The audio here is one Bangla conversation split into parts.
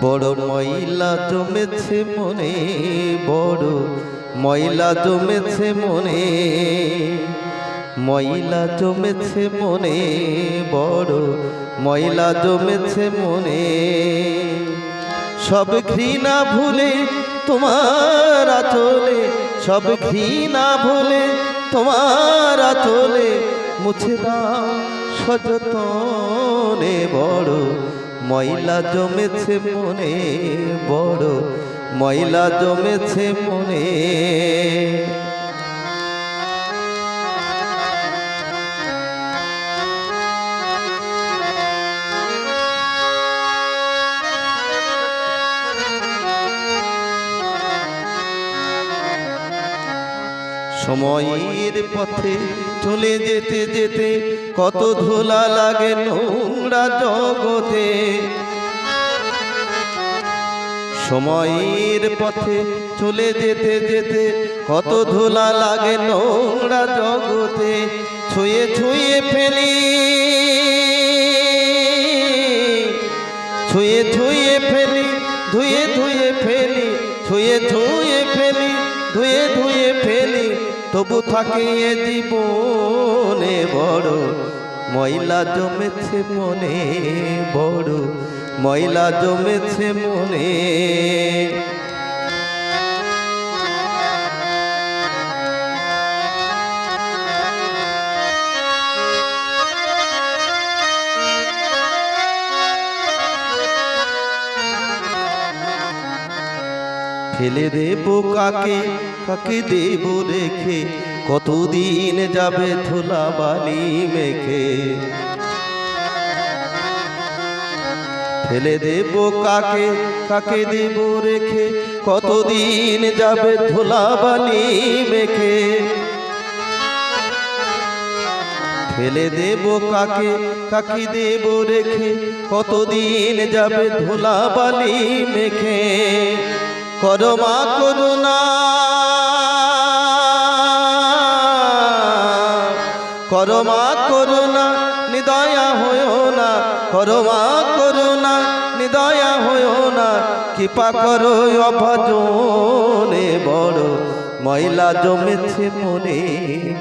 বড় ময়লা জমেছে মনে, বড় ময়লা জমেছে মনে, ময়লা জমেছে মনে, বড় ময়লা জমেছে মনে। সব ঘৃণা ভুলে তোমার আঁচলে, সব ঘৃণা ভুলে তোমার আঁচলে মুছে দাও সযতনে। বড় ময়লা জমেছে মনে, বড় ময়লা জমেছে মনে। সময়ের পথে চলে যেতে যেতে কত ধুলা লাগে নোংরা জগতে। সময়ের পথে চলে যেতে যেতে কত ধুলা লাগে নোংরা জগতে। ছুঁয়ে ছুঁয়ে ফেলি, ছুঁয়ে ছুঁয়ে ফেলি, ধুয়ে ধুয়ে ফেলি, ছুঁয়ে ছুঁয়ে ফেলি, ধুয়ে ধুয়ে ফেলি, তবু থাকে এ জীবনে। বড় ময়লা জমেছে মনে, বড় ময়লা জমেছে মনে। ফেলে দেব কাকে, কাকে দেব রেখে, কতদিন যাবে ধুলাবালি মেখে। ফেলে দেব কাকে, কাকে দেব রেখে, কতদিন যাবে ধুলাবালি মেখে। ফেলে দেব কাকে, কাকে দেব রেখে, কতদিন যাবে ধুলাবালি মেখে। করো মা করুণা, করো মা করুণা, নিদয়া হয়ো না, করো মা করুণা, নিদয়া হয়ো না, কৃপা করো অভাজনে। বড় ময়লা জমেছে মনে,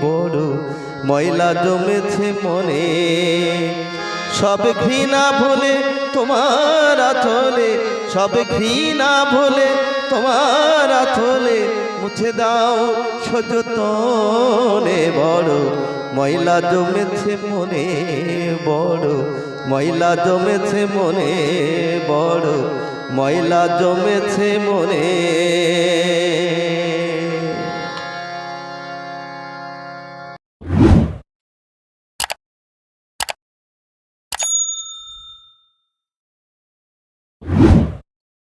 বড় ময়লা জমেছে মনে। সব ঘৃণা ভুলে তোমার আঁচলে, সব ঘৃণা ভুলে তোমার আঁচলে মুছে দাও সযতনে। বড় ময়লা জমেছে মনে, বড় ময়লা জমেছে মনে, বড় ময়লা জমেছে মনে।